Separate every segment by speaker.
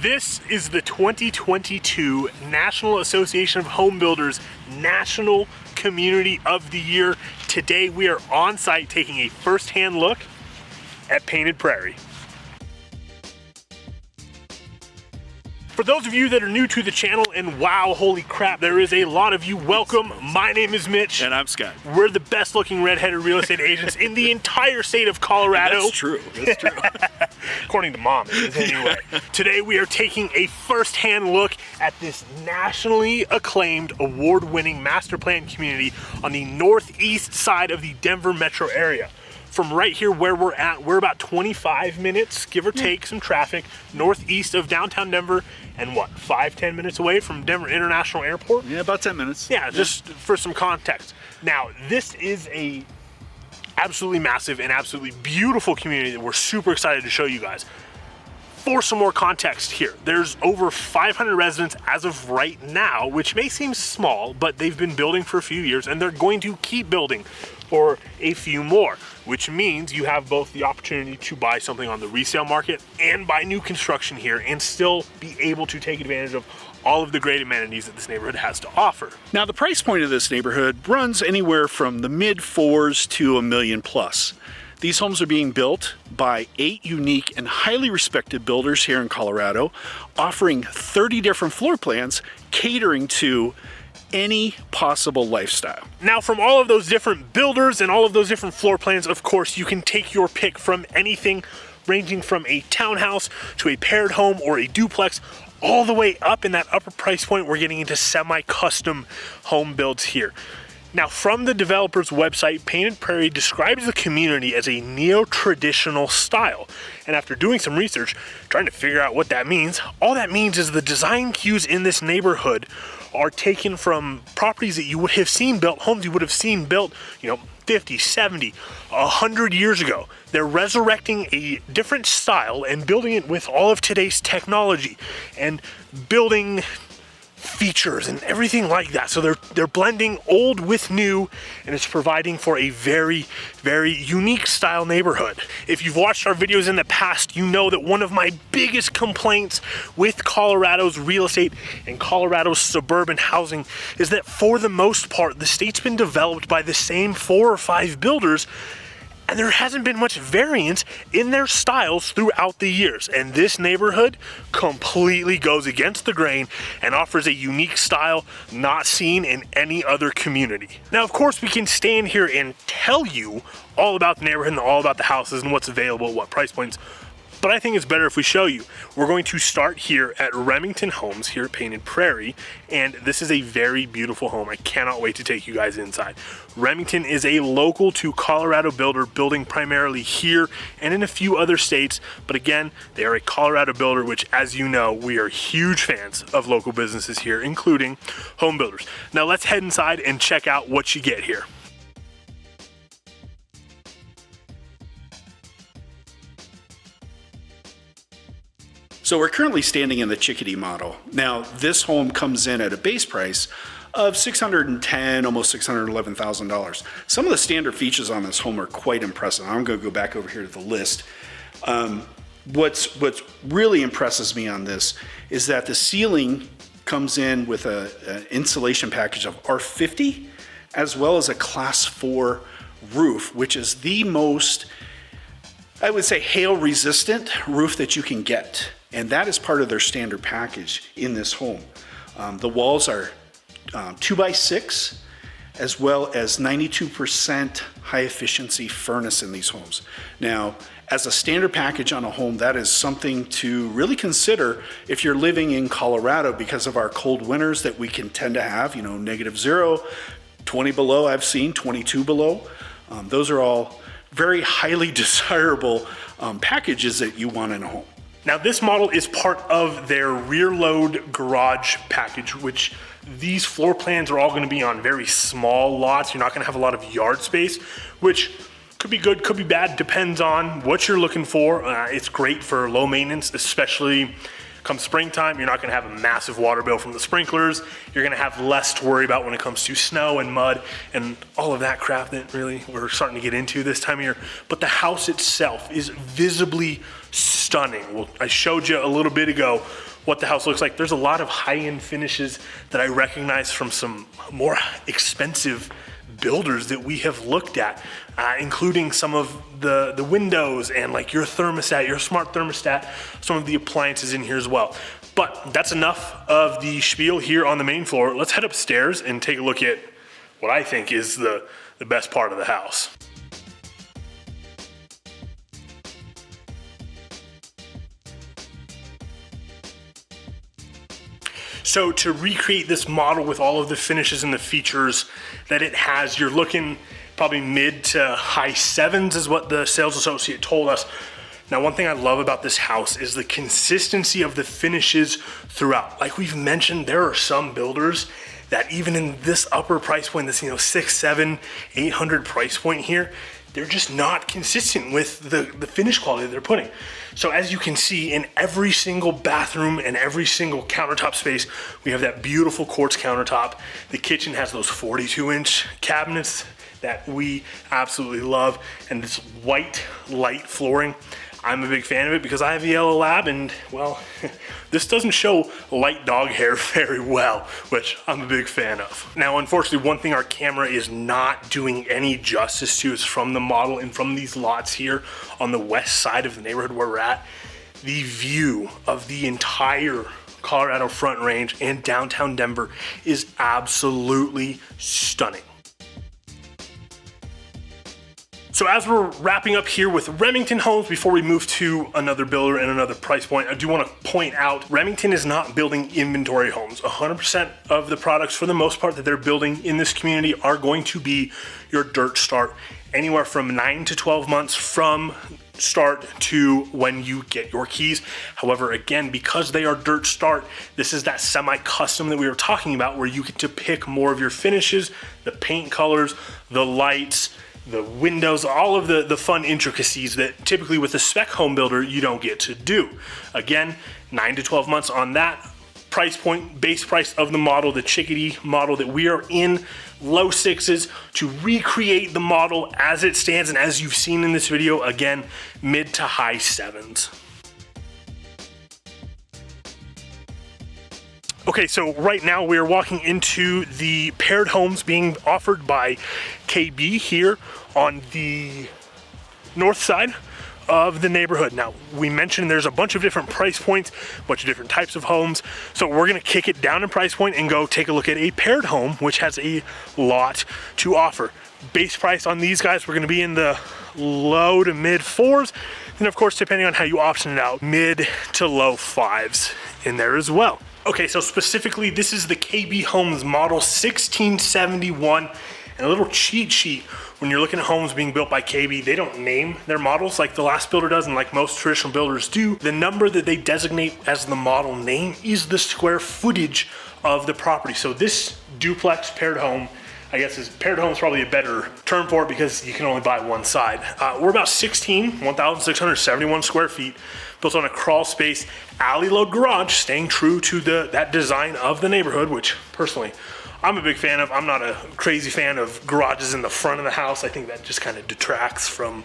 Speaker 1: This is the 2022 National Association of Home Builders National Community of the Year. Today we are on site taking a first-hand look at Painted Prairie. For those of you that are new to the channel, and wow, holy crap, there is a lot of you, welcome. My name is Mitch.
Speaker 2: And I'm Scott.
Speaker 1: We're the best looking redheaded real estate agents in the entire state of Colorado.
Speaker 2: That's true, that's true.
Speaker 1: According to mom, it is anyway. Today we are taking a first-hand look at this nationally acclaimed, award-winning master plan community on the northeast side of the Denver metro area. From right here where we're at, we're about 25 minutes, give or take some traffic, northeast of downtown Denver, and what, 5-10 minutes away from Denver International Airport?
Speaker 2: Yeah, about 10 minutes.
Speaker 1: Yeah, just for some context. Now, this is a absolutely massive and absolutely beautiful community that we're super excited to show you guys. For some more context here, there's over 500 residents as of right now, which may seem small, but they've been building for a few years and they're going to keep building for a few more, which means you have both the opportunity to buy something on the resale market and buy new construction here and still be able to take advantage of all of the great amenities that this neighborhood has to offer.
Speaker 2: Now, the price point of this neighborhood runs anywhere from the mid-4s to $1 million plus. These homes are being built by 8 unique and highly respected builders here in Colorado, offering 30 different floor plans catering to any possible lifestyle.
Speaker 1: Now, from all of those different builders and all of those different floor plans, of course, you can take your pick from anything ranging from a townhouse to a paired home or a duplex, all the way up in that upper price point. We're getting into semi-custom home builds here. Now, from the developer's website, Painted Prairie describes the community as a neo-traditional style. And after doing some research, trying to figure out what that means, all that means is the design cues in this neighborhood are taken from properties that you would have seen built, homes you would have seen built, 50, 70, 100 years ago. They're resurrecting a different style and building it with all of today's technology and building features and everything like that. So they're blending old with new, and it's providing for a very, very unique style neighborhood. If you've watched our videos in the past, you know that one of my biggest complaints with Colorado's real estate and Colorado's suburban housing is that for the most part, the state's been developed by the same 4 or 5 builders, and there hasn't been much variance in their styles throughout the years. And this neighborhood completely goes against the grain and offers a unique style not seen in any other community. Now, of course, we can stand here and tell you all about the neighborhood and all about the houses and what's available at what price points, but I think it's better if we show you. We're going to start here at Remington Homes here at Painted Prairie, and this is a very beautiful home. I cannot wait to take you guys inside. Remington is a local to Colorado builder, building primarily here and in a few other states, but again, they are a Colorado builder, which, as you know, we are huge fans of local businesses here, including home builders. Now let's head inside and check out what you get here.
Speaker 2: So we're currently standing in the Chickadee model. Now, this home comes in at a base price of $610,000, almost $611,000. Some of the standard features on this home are quite impressive. I'm going to go back over here to the list. What really impresses me on this is that the ceiling comes in with an insulation package of R50, as well as a Class 4 roof, which is the most, I would say, hail-resistant roof that you can get. And that is part of their standard package in this home. The walls are 2x6, as well as 92% high efficiency furnace in these homes. Now, as a standard package on a home, that is something to really consider if you're living in Colorado, because of our cold winters that we can tend to have, -0, 20 below, I've seen 22 below. Those are all very highly desirable packages that you want in a home.
Speaker 1: Now, this model is part of their rear load garage package, which these floor plans are all going to be on very small lots. You're not going to have a lot of yard space, which could be good, could be bad, depends on what you're looking for. It's great for low maintenance, especially come springtime. You're not going to have a massive water bill from the sprinklers. You're going to have less to worry about when it comes to snow and mud and all of that crap that really we're starting to get into this time of year. But the house itself is visibly stunning. Well, I showed you a little bit ago what the house looks like. There's a lot of high-end finishes that I recognize from some more expensive builders that we have looked at, including some of the windows and like your thermostat, your smart thermostat, some of the appliances in here as well. But that's enough of the spiel here on the main floor. Let's head upstairs and take a look at what I think is the best part of the house. So to recreate this model with all of the finishes and the features that it has, you're looking probably mid to high 7s is what the sales associate told us. Now, one thing I love about this house is the consistency of the finishes throughout. Like we've mentioned, there are some builders that even in this upper price point, this, $600, $700, $800 price point here, they're just not consistent with the finish quality they're putting. So as you can see, in every single bathroom and every single countertop space, we have that beautiful quartz countertop. The kitchen has those 42-inch cabinets that we absolutely love, and this white light flooring. I'm a big fan of it because I have a yellow lab, and well, this doesn't show light dog hair very well, which I'm a big fan of. Now, unfortunately, one thing our camera is not doing any justice to is from the model and from these lots here on the west side of the neighborhood where we're at, the view of the entire Colorado Front Range and downtown Denver is absolutely stunning. So as we're wrapping up here with Remington Homes, before we move to another builder and another price point, I do want to point out Remington is not building inventory homes. 100% of the products, for the most part, that they're building in this community are going to be your dirt start, anywhere from 9 to 12 months from start to when you get your keys. However, again, because they are dirt start, this is that semi-custom that we were talking about where you get to pick more of your finishes, the paint colors, the lights, the windows, all of the fun intricacies that typically with a spec home builder you don't get to do. Again, 9 to 12 months on that price point, base price of the model, the Chickadee model that we are in, low 6s. To recreate the model as it stands and as you've seen in this video, again, mid to high 7s. Okay, so right now we are walking into the paired homes being offered by KB here on the north side of the neighborhood. Now, we mentioned there's a bunch of different price points, a bunch of different types of homes. So we're gonna kick it down in price point and go take a look at a paired home, which has a lot to offer. Base price on these guys, we're gonna be in the low to mid 4s. And of course, depending on how you option it out, mid to low 5s in there as well. Okay, so specifically, this is the KB Homes model 1671, and a little cheat sheet. When you're looking at homes being built by KB, they don't name their models like the last builder does and like most traditional builders do. The number that they designate as the model name is the square footage of the property. So this duplex paired home, I guess paired home is probably a better term for it because you can only buy one side. We're about 1,671 square feet, built on a crawl space, alley load garage, staying true to that design of the neighborhood, which personally I'm a big fan of. I'm not a crazy fan of garages in the front of the house. I think that just kind of detracts from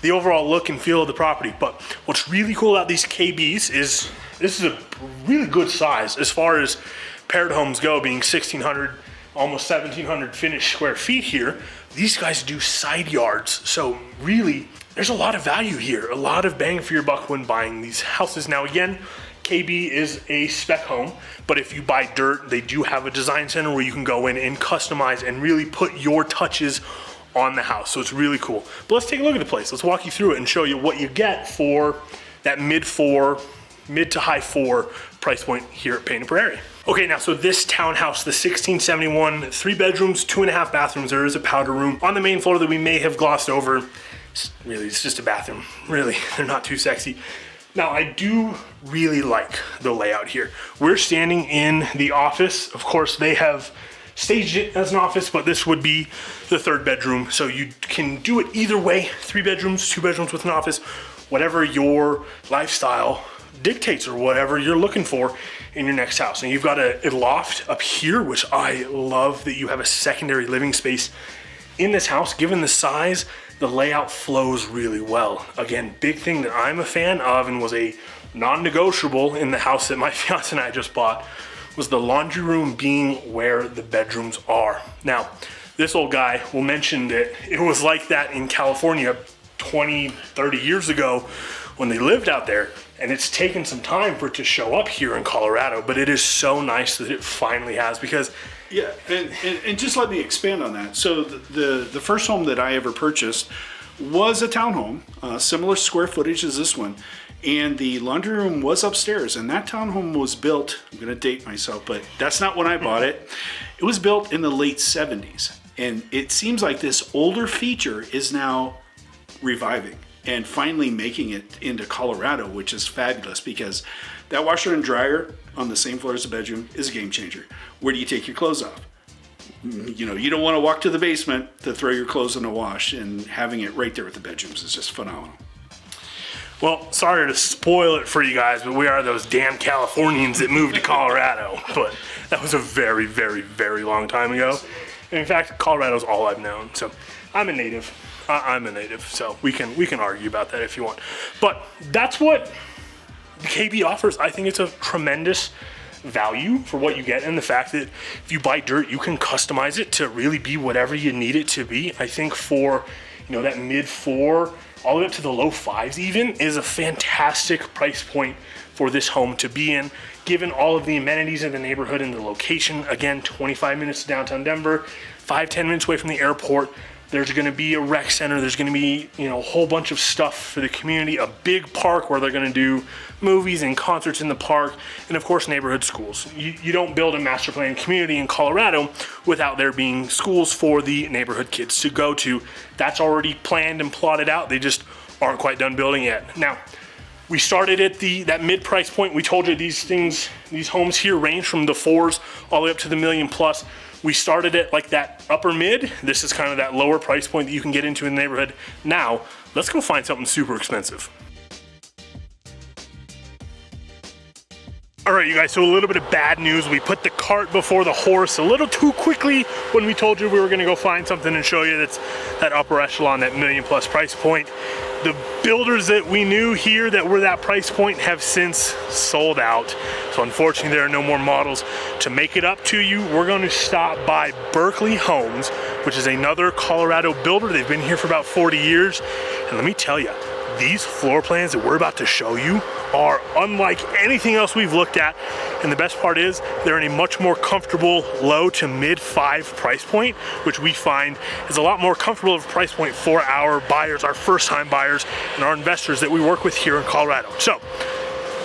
Speaker 1: the overall look and feel of the property. But what's really cool about these KBs is this is a really good size as far as paired homes go, being 1,600, almost 1,700 finished square feet here. These guys do side yards. So really, there's a lot of value here, a lot of bang for your buck when buying these houses. Now again, KB is a spec home, but if you buy dirt, they do have a design center where you can go in and customize and really put your touches on the house. So it's really cool. But let's take a look at the place. Let's walk you through it and show you what you get for that mid to high 4 price point here at Painted Prairie. Okay, now so this townhouse, the 1671, 3 bedrooms, 2.5 bathrooms. There is a powder room on the main floor that we may have glossed over. Really, it's just a bathroom. Really, they're not too sexy. Now, I do really like the layout here. We're standing in the office. Of course, they have staged it as an office, but this would be the 3rd bedroom. So you can do it either way, 3 bedrooms, 2 bedrooms with an office, whatever your lifestyle dictates or whatever you're looking for in your next house. And you've got a loft up here, which I love that you have a secondary living space in this house. Given the size, the layout flows really well. Again, big thing that I'm a fan of and was a non-negotiable in the house that my fiance and I just bought was the laundry room being where the bedrooms are. Now, this old guy will mention that it was like that in California 20, 30 years ago when they lived out there, and it's taken some time for it to show up here in Colorado, but it is so nice that it finally has, because
Speaker 2: yeah, and just let me expand on that. So the first home that I ever purchased was a townhome, similar square footage as this one, and the laundry room was upstairs, and that townhome was built, I'm gonna date myself, but that's not when I bought it. It was built in the late 70s, and it seems like this older feature is now reviving and finally making it into Colorado, which is fabulous, because that washer and dryer on the same floor as the bedroom is a game changer. Where do you take your clothes off? You know, you don't want to walk to the basement to throw your clothes in the wash, and having it right there with the bedrooms is just phenomenal.
Speaker 1: Well, sorry to spoil it for you guys, but we are those damn Californians that moved to Colorado. But that was a very, very, very long time ago. And in fact, Colorado's all I've known. So I'm a native. I'm a native, so we can argue about that if you want. But that's what KB offers. I think it's a tremendous value for what you get, and the fact that if you buy dirt, you can customize it to really be whatever you need it to be. I think for, you know, that mid 4 all the way up to the low 5s even is a fantastic price point for this home to be in, given all of the amenities in the neighborhood and the location. Again, 25 minutes to downtown Denver, 5-10 minutes away from the airport. There's going to be a rec center. There's going to be, you know, a whole bunch of stuff for the community, a big park where they're going to do movies and concerts in the park, and of course, neighborhood schools. You don't build a master plan community in Colorado without there being schools for the neighborhood kids to go to. That's already planned and plotted out. They just aren't quite done building yet. Now, we started at that mid price point. We told you these homes here range from the 4s all the way up to the $1 million plus. We started at like that upper mid. This is kind of that lower price point that you can get into in the neighborhood. Now, let's go find something super expensive. All right, you guys, so a little bit of bad news. We put the cart before the horse a little too quickly when we told you we were gonna go find something and show you that's that upper echelon, that $1 million plus price point. The builders that we knew here that were that price point have since sold out. So unfortunately, there are no more models. To make it up to you, we're going to stop by Berkeley Homes, which is another Colorado builder. They've been here for about 40 years. And let me tell you, these floor plans that we're about to show you are unlike anything else we've looked at. And the best part is they're in a much more comfortable low to mid 5 price point, which we find is a lot more comfortable of a price point for our buyers, our first time buyers, and our investors that we work with here in Colorado. So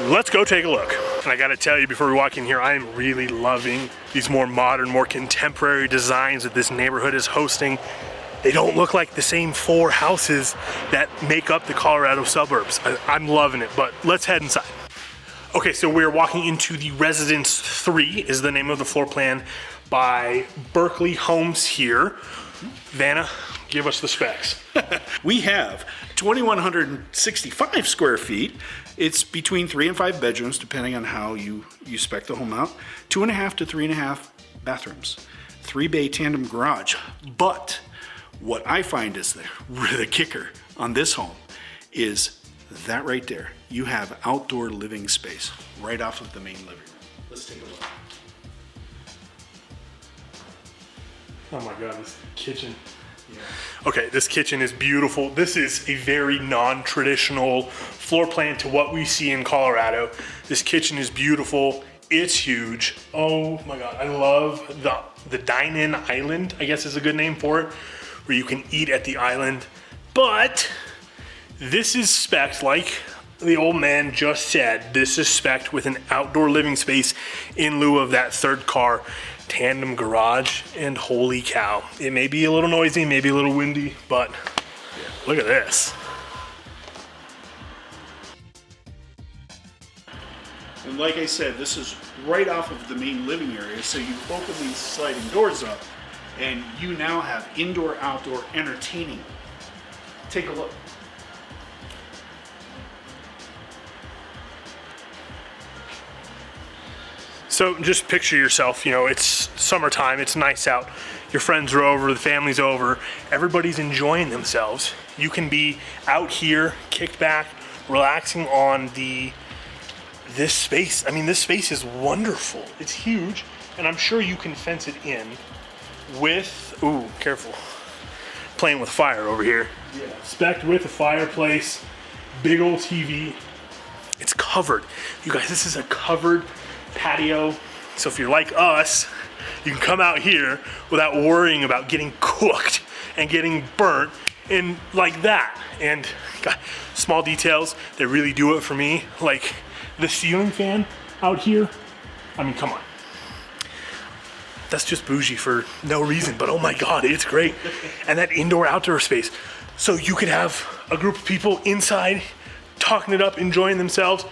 Speaker 1: let's go take a look. And I gotta tell you, before we walk in here, I am really loving these more modern, more contemporary designs that this neighborhood is hosting. They don't look like the same 4 houses that make up the Colorado suburbs. I'm loving it, but let's head inside. Okay, so we're walking into the Residence 3 is the name of the floor plan by Berkeley Homes here. Vanna, give us the specs.
Speaker 2: We have 2,165 square feet. It's between 3 and 5 bedrooms, depending on how you spec the home out. 2.5 to 3.5 bathrooms. 3-bay tandem garage. But what I find is the kicker on this home is that right there. You have outdoor living space right off of the main living room. Let's take a look.
Speaker 1: Oh my God, this kitchen. Yeah. Okay, this kitchen is beautiful. This is a very non-traditional floor plan to what we see in Colorado. This kitchen is beautiful. It's huge. Oh my God, I love the dine-in island, I guess is a good name for it, where you can eat at the island. But this is spec'd, like the old man just said, this is spec'd with an outdoor living space in lieu of that 3rd car tandem garage. And holy cow, it may be a little noisy, maybe a little windy, but look at this.
Speaker 2: And like I said, this is right off of the main living area, so you open these sliding doors up and you now have indoor outdoor entertaining. Take a look.
Speaker 1: So just picture yourself, you know, it's summertime, it's nice out, your friends are over, the family's over, everybody's enjoying themselves. You can be out here, kicked back, relaxing on the this space. I mean, this space is wonderful. It's huge, and I'm sure you can fence it in with, ooh, careful, playing with fire over here. Yeah. Spec'd with a fireplace, big old TV. It's covered. You guys, this is a covered patio. So if you're like us, you can come out here without worrying about getting cooked and getting burnt and like that. And God, small details, they really do it for me. Like the ceiling fan out here. I mean, come on. That's just bougie for no reason, but oh my God, it's great. And that indoor outdoor space. So you could have a group of people inside talking it up, enjoying themselves,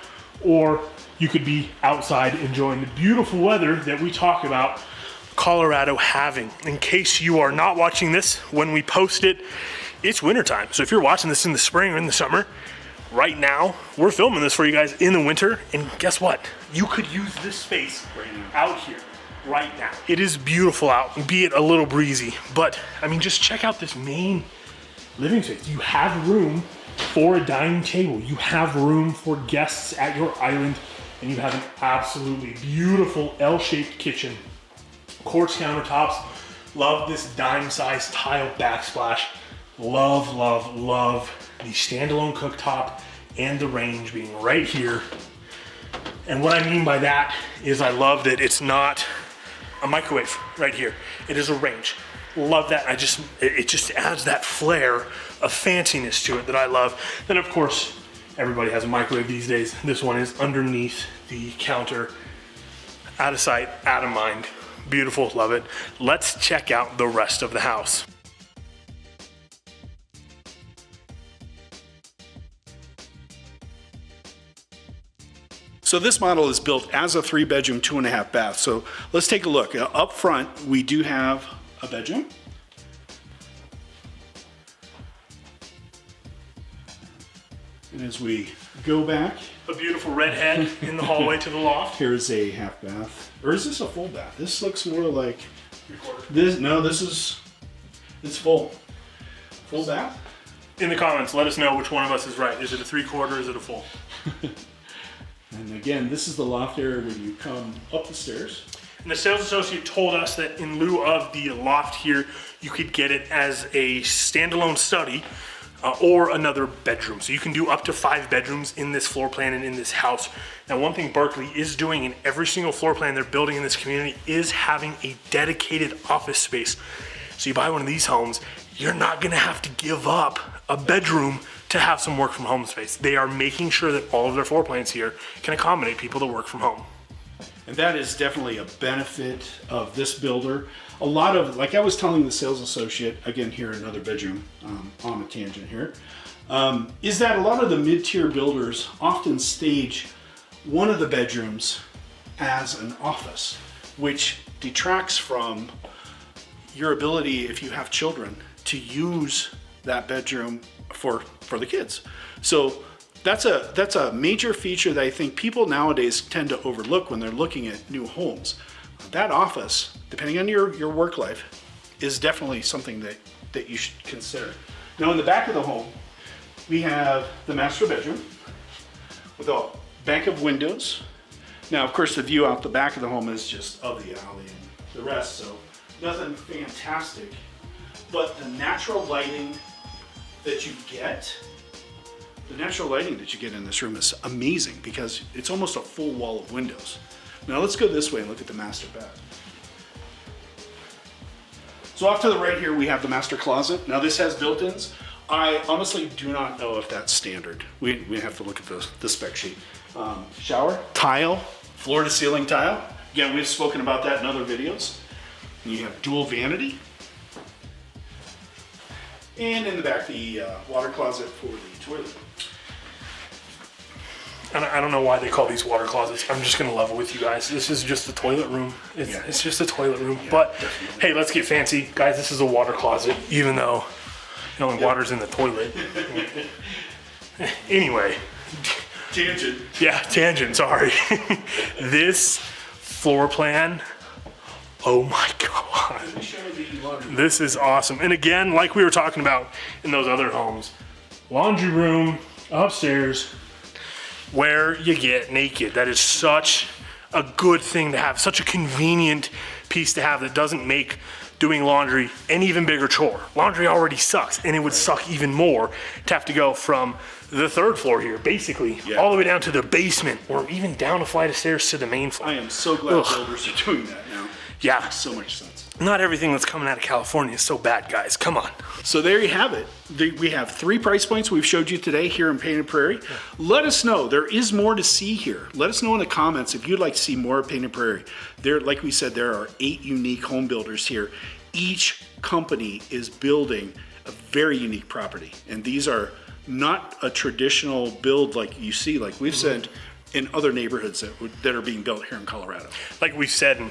Speaker 1: or you could be outside enjoying the beautiful weather that we talk about Colorado having. In case you are not watching this when we post it, it's wintertime. So if you're watching this in the spring or in the summer, right now, we're filming this for you guys in the winter, and guess what? You could use this space out here right now. It is beautiful out, be it a little breezy, but I mean, just check out this main living space. You have room for a dining table. You have room for guests at your island, and you have an absolutely beautiful L-shaped kitchen. Quartz countertops. Love this dime-sized tile backsplash. Love, love, love the standalone cooktop and the range being right here. And what I mean by that is I love that it's not a microwave right here. It is a range. Love that. It just adds that flair of fanciness to it that I love. Then of course, everybody has a microwave these days. This one is underneath the counter. Out of sight, out of mind. Beautiful, love it. Let's check out the rest of the house.
Speaker 2: So this model is built as a 3-bedroom, 2.5 bath. So let's take a look. Up front, we do have a bedroom. And as we go back,
Speaker 1: a beautiful red head in the hallway to the loft.
Speaker 2: Here's a half bath. Or is this a full bath? This looks more like this. No, it's full. Full bath?
Speaker 1: In the comments, let us know which one of us is right. Is it a 3/4? Is it a full?
Speaker 2: And again, this is the loft area when you come up the stairs.
Speaker 1: And the sales associate told us that in lieu of the loft here, you could get it as a standalone study or another bedroom. So you can do up to 5 bedrooms in this floor plan and in this house. Now, one thing Berkeley is doing in every single floor plan they're building in this community is having a dedicated office space. So you buy one of these homes, you're not gonna have to give up a bedroom to have some work from home space. They are making sure that all of their floor plans here can accommodate people to work from home.
Speaker 2: And that is definitely a benefit of this builder. A lot of, like I was telling the sales associate, again here another bedroom on a tangent here, is that a lot of the mid-tier builders often stage one of the bedrooms as an office, which detracts from your ability, if you have children, to use that bedroom for the kids. So that's a major feature that I think people nowadays tend to overlook when they're looking at new homes. That office, depending on your work life, is definitely something that you should consider. Now in the back of the home, we have the master bedroom with a bank of windows. Now of course the view out the back of the home is just of the alley and the rest, so nothing fantastic. But the natural lighting that you get, in this room is amazing because it's almost a full wall of windows. Now let's go this way and look at the master bath. So off to the right here we have the master closet. Now this has built-ins. I honestly do not know if that's standard. We have to look at the spec sheet. Shower, tile, floor to ceiling tile. Again, we've spoken about that in other videos. And you have dual vanity. And in the back, the water closet for the toilet.
Speaker 1: I don't know why they call these water closets. I'm just gonna level with you guys. This is just a toilet room. It's just a toilet room. Yeah, but definitely. Hey, let's get fancy. Guys, this is a water closet, even though the only water's in the toilet. Anyway.
Speaker 2: Tangent.
Speaker 1: Yeah, tangent, sorry. This floor plan, oh my God. This is awesome. And again, like we were talking about in those other homes, laundry room, upstairs, where you get naked. That is such a good thing to have, such a convenient piece to have that doesn't make doing laundry an even bigger chore. Laundry already sucks, and it would suck even more to have to go from the third floor here, basically, all the way down to the basement, or even down a flight of stairs to the main floor.
Speaker 2: I am so glad builders are doing that now.
Speaker 1: Yeah.
Speaker 2: It makes so much sense.
Speaker 1: Not everything that's coming out of California is so bad, guys. Come on.
Speaker 2: So there you have it. We have 3 price points we've showed you today here in Painted Prairie. Yeah. Let us know. There is more to see here. Let us know in the comments if you'd like to see more of Painted Prairie. There, like we said, there are 8 unique home builders here. Each company is building a very unique property. And these are not a traditional build like you see, like we've said, in other neighborhoods that are being built here in Colorado.
Speaker 1: Like we've said, and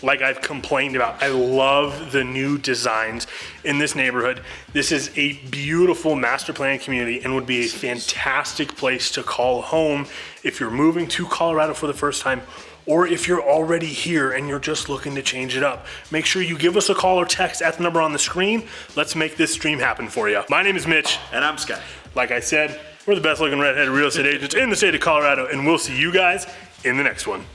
Speaker 1: like I've complained about, I love the new designs in this neighborhood. This is a beautiful master plan community and would be a fantastic place to call home if you're moving to Colorado for the first time, or if you're already here and you're just looking to change it up. Make sure you give us a call or text at the number on the screen. Let's make this stream happen for you. My name is Mitch.
Speaker 2: And I'm Scott.
Speaker 1: Like I said, we're the best looking redheaded real estate agents in the state of Colorado, and we'll see you guys in the next one.